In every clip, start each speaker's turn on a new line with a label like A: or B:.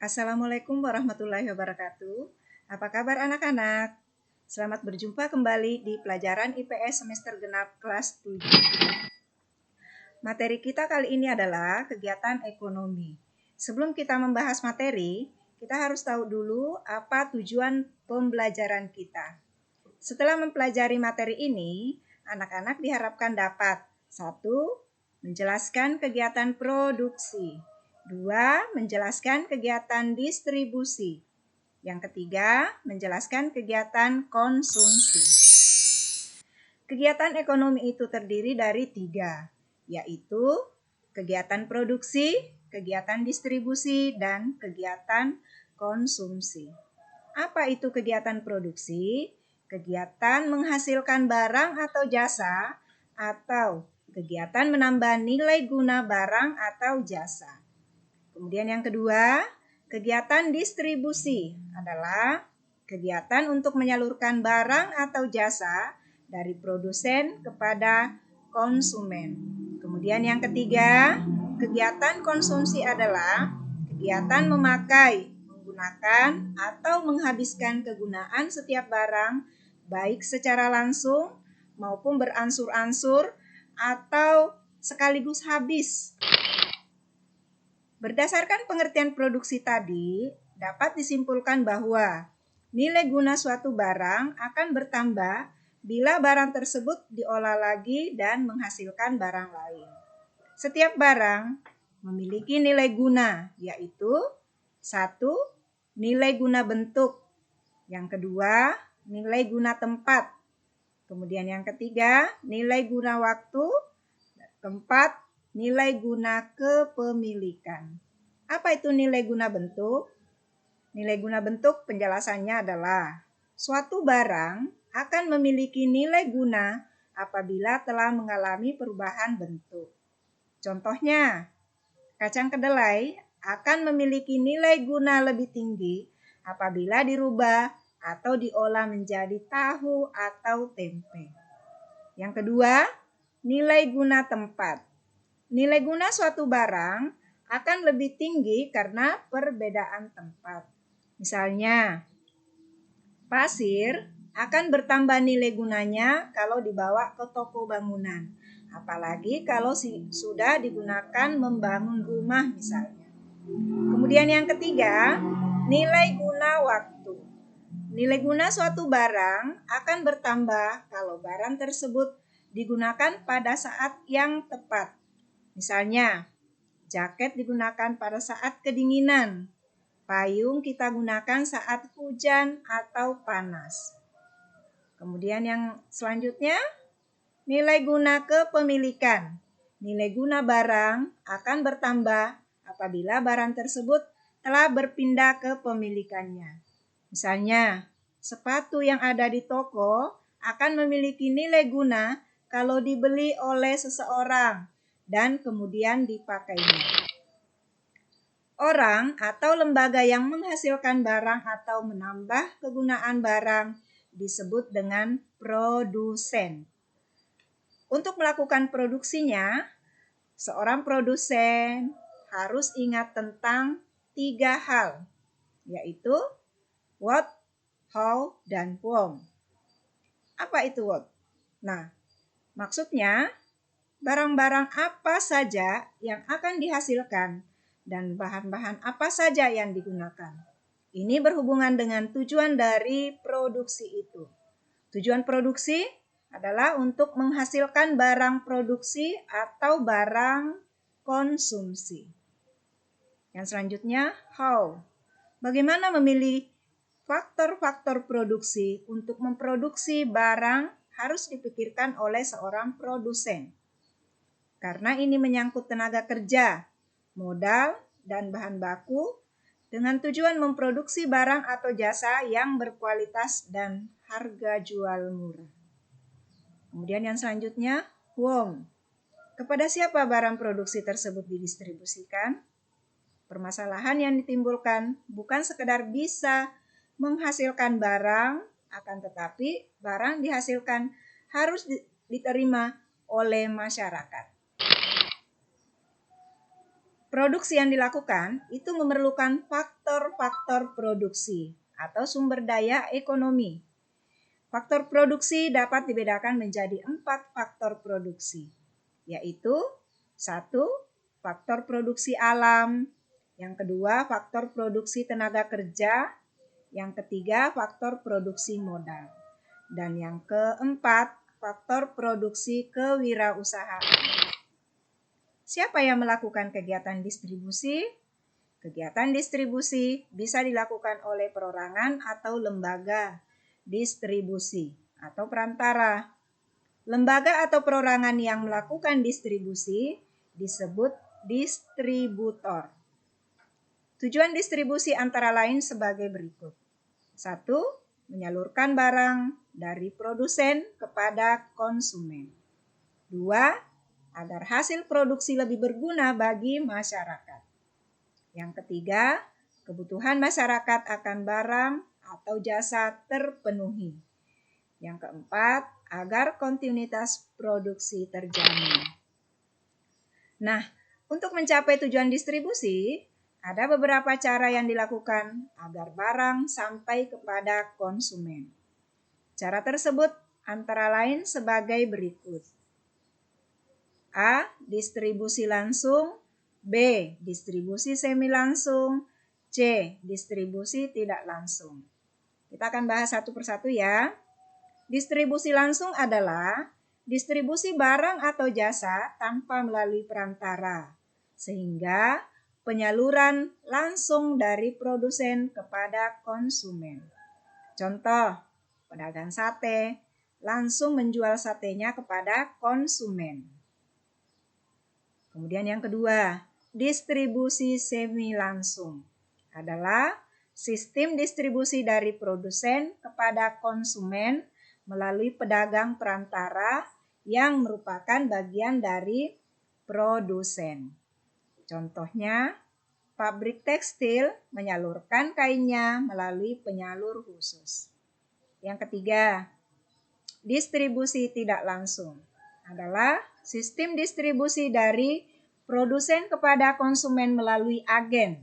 A: Assalamualaikum warahmatullahi wabarakatuh. Apa kabar anak-anak? Selamat berjumpa kembali di pelajaran IPS semester genap kelas 7. Materi kita kali ini adalah kegiatan ekonomi. Sebelum kita membahas materi, kita harus tahu dulu apa tujuan pembelajaran kita. Setelah mempelajari materi ini, anak-anak diharapkan dapat 1. Menjelaskan kegiatan produksi. 2. Menjelaskan kegiatan distribusi. Yang ketiga, menjelaskan kegiatan konsumsi. Kegiatan ekonomi itu terdiri dari 3, yaitu kegiatan produksi, kegiatan distribusi, dan kegiatan konsumsi. Apa itu kegiatan produksi? Kegiatan menghasilkan barang atau jasa, atau kegiatan menambah nilai guna barang atau jasa. Kemudian yang kedua, kegiatan distribusi adalah kegiatan untuk menyalurkan barang atau jasa dari produsen kepada konsumen. Kemudian yang ketiga, kegiatan konsumsi adalah kegiatan memakai, menggunakan, atau menghabiskan kegunaan setiap barang, baik secara langsung maupun beransur-ansur atau sekaligus habis. Berdasarkan pengertian produksi tadi, dapat disimpulkan bahwa nilai guna suatu barang akan bertambah bila barang tersebut diolah lagi dan menghasilkan barang lain. Setiap barang memiliki nilai guna, yaitu 1. Nilai guna bentuk. Yang kedua, nilai guna tempat. Kemudian yang ketiga, nilai guna waktu. Keempat, nilai guna kepemilikan. Apa itu nilai guna bentuk? Nilai guna bentuk penjelasannya adalah suatu barang akan memiliki nilai guna apabila telah mengalami perubahan bentuk. Contohnya, kacang kedelai akan memiliki nilai guna lebih tinggi apabila dirubah atau diolah menjadi tahu atau tempe. Yang kedua, nilai guna tempat. Nilai guna suatu barang akan lebih tinggi karena perbedaan tempat. Misalnya, pasir akan bertambah nilai gunanya kalau dibawa ke toko bangunan. Apalagi kalau sudah digunakan membangun rumah misalnya. Kemudian yang ketiga, nilai guna waktu. Nilai guna suatu barang akan bertambah kalau barang tersebut digunakan pada saat yang tepat. Misalnya, jaket digunakan pada saat kedinginan, payung kita gunakan saat hujan atau panas. Kemudian yang selanjutnya, nilai guna kepemilikan. Nilai guna barang akan bertambah apabila barang tersebut telah berpindah ke pemilikannya. Misalnya, sepatu yang ada di toko akan memiliki nilai guna kalau dibeli oleh seseorang dan kemudian dipakainya. Orang atau lembaga yang menghasilkan barang atau menambah kegunaan barang disebut dengan produsen. Untuk melakukan produksinya, seorang produsen harus ingat tentang 3 hal, yaitu what, how, dan whom. Apa itu what? Nah, maksudnya barang-barang apa saja yang akan dihasilkan dan bahan-bahan apa saja yang digunakan. Ini berhubungan dengan tujuan dari produksi itu. Tujuan produksi adalah untuk menghasilkan barang produksi atau barang konsumsi. Yang selanjutnya, how. Bagaimana memilih faktor-faktor produksi untuk memproduksi barang harus dipikirkan oleh seorang produsen. Karena ini menyangkut tenaga kerja, modal, dan bahan baku dengan tujuan memproduksi barang atau jasa yang berkualitas dan harga jual murah. Kemudian yang selanjutnya, whom. Kepada siapa barang produksi tersebut didistribusikan? Permasalahan yang ditimbulkan bukan sekedar bisa menghasilkan barang, akan tetapi barang dihasilkan harus diterima oleh masyarakat. Produksi yang dilakukan itu memerlukan faktor-faktor produksi atau sumber daya ekonomi. Faktor produksi dapat dibedakan menjadi 4 faktor produksi, yaitu 1. Faktor produksi alam, yang kedua faktor produksi tenaga kerja, yang ketiga faktor produksi modal, dan yang keempat faktor produksi kewirausahaan. Siapa yang melakukan kegiatan distribusi? Kegiatan distribusi bisa dilakukan oleh perorangan atau lembaga distribusi atau perantara. Lembaga atau perorangan yang melakukan distribusi disebut distributor. Tujuan distribusi antara lain sebagai berikut. 1. Menyalurkan barang dari produsen kepada konsumen. 2. Agar hasil produksi lebih berguna bagi masyarakat. Yang ketiga, kebutuhan masyarakat akan barang atau jasa terpenuhi. Yang keempat, agar kontinuitas produksi terjamin. Nah, untuk mencapai tujuan distribusi, ada beberapa cara yang dilakukan agar barang sampai kepada konsumen. Cara tersebut antara lain sebagai berikut. A. Distribusi langsung. B. Distribusi semi langsung. C. Distribusi tidak langsung. Kita akan bahas satu persatu ya. Distribusi langsung adalah distribusi barang atau jasa tanpa melalui perantara, sehingga penyaluran langsung dari produsen kepada konsumen. Contoh, pedagang sate langsung menjual satenya kepada konsumen. Kemudian yang kedua, distribusi semi langsung adalah sistem distribusi dari produsen kepada konsumen melalui pedagang perantara yang merupakan bagian dari produsen. Contohnya, pabrik tekstil menyalurkan kainnya melalui penyalur khusus. Yang ketiga, distribusi tidak langsung adalah sistem distribusi dari produsen kepada konsumen melalui agen,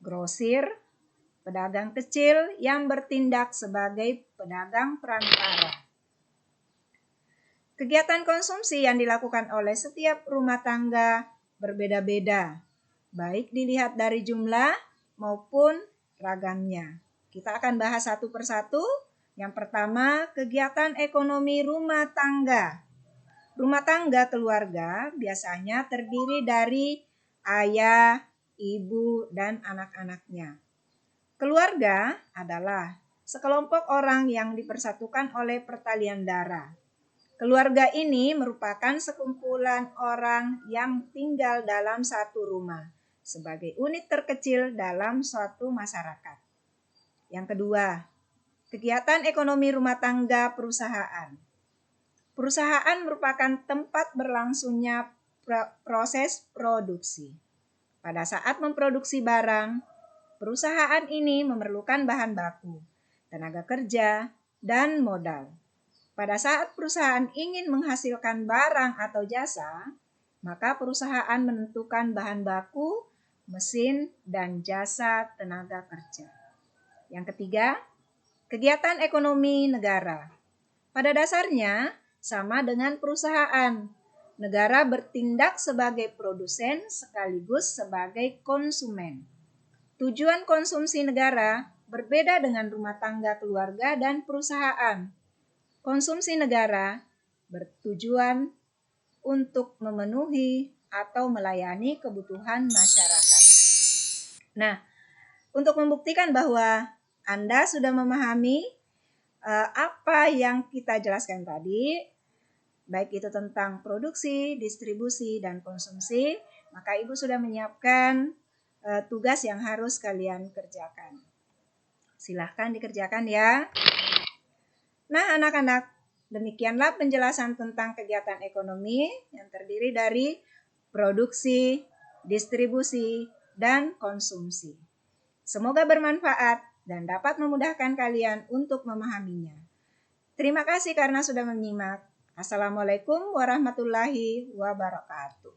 A: grosir, pedagang kecil yang bertindak sebagai pedagang perantara. Kegiatan konsumsi yang dilakukan oleh setiap rumah tangga berbeda-beda, baik dilihat dari jumlah maupun ragamnya. Kita akan bahas satu persatu. Yang pertama, kegiatan ekonomi rumah tangga. Rumah tangga keluarga biasanya terdiri dari ayah, ibu, dan anak-anaknya. Keluarga adalah sekelompok orang yang dipersatukan oleh pertalian darah. Keluarga ini merupakan sekumpulan orang yang tinggal dalam satu rumah sebagai unit terkecil dalam suatu masyarakat. Yang kedua, kegiatan ekonomi rumah tangga perusahaan. Perusahaan merupakan tempat berlangsungnya proses produksi. Pada saat memproduksi barang, perusahaan ini memerlukan bahan baku, tenaga kerja, dan modal. Pada saat perusahaan ingin menghasilkan barang atau jasa, maka perusahaan menentukan bahan baku, mesin, dan jasa tenaga kerja. Yang ketiga, kegiatan ekonomi negara. Pada dasarnya, sama dengan perusahaan. Negara bertindak sebagai produsen sekaligus sebagai konsumen. Tujuan konsumsi negara berbeda dengan rumah tangga keluarga dan perusahaan. Konsumsi negara bertujuan untuk memenuhi atau melayani kebutuhan masyarakat. Nah, untuk membuktikan bahwa Anda sudah memahami apa yang kita jelaskan tadi, baik itu tentang produksi, distribusi, dan konsumsi, maka Ibu sudah menyiapkan tugas yang harus kalian kerjakan. Silahkan dikerjakan ya. Nah, anak-anak, demikianlah penjelasan tentang kegiatan ekonomi yang terdiri dari produksi, distribusi, dan konsumsi. Semoga bermanfaat dan dapat memudahkan kalian untuk memahaminya. Terima kasih karena sudah menyimak. Assalamualaikum warahmatullahi wabarakatuh.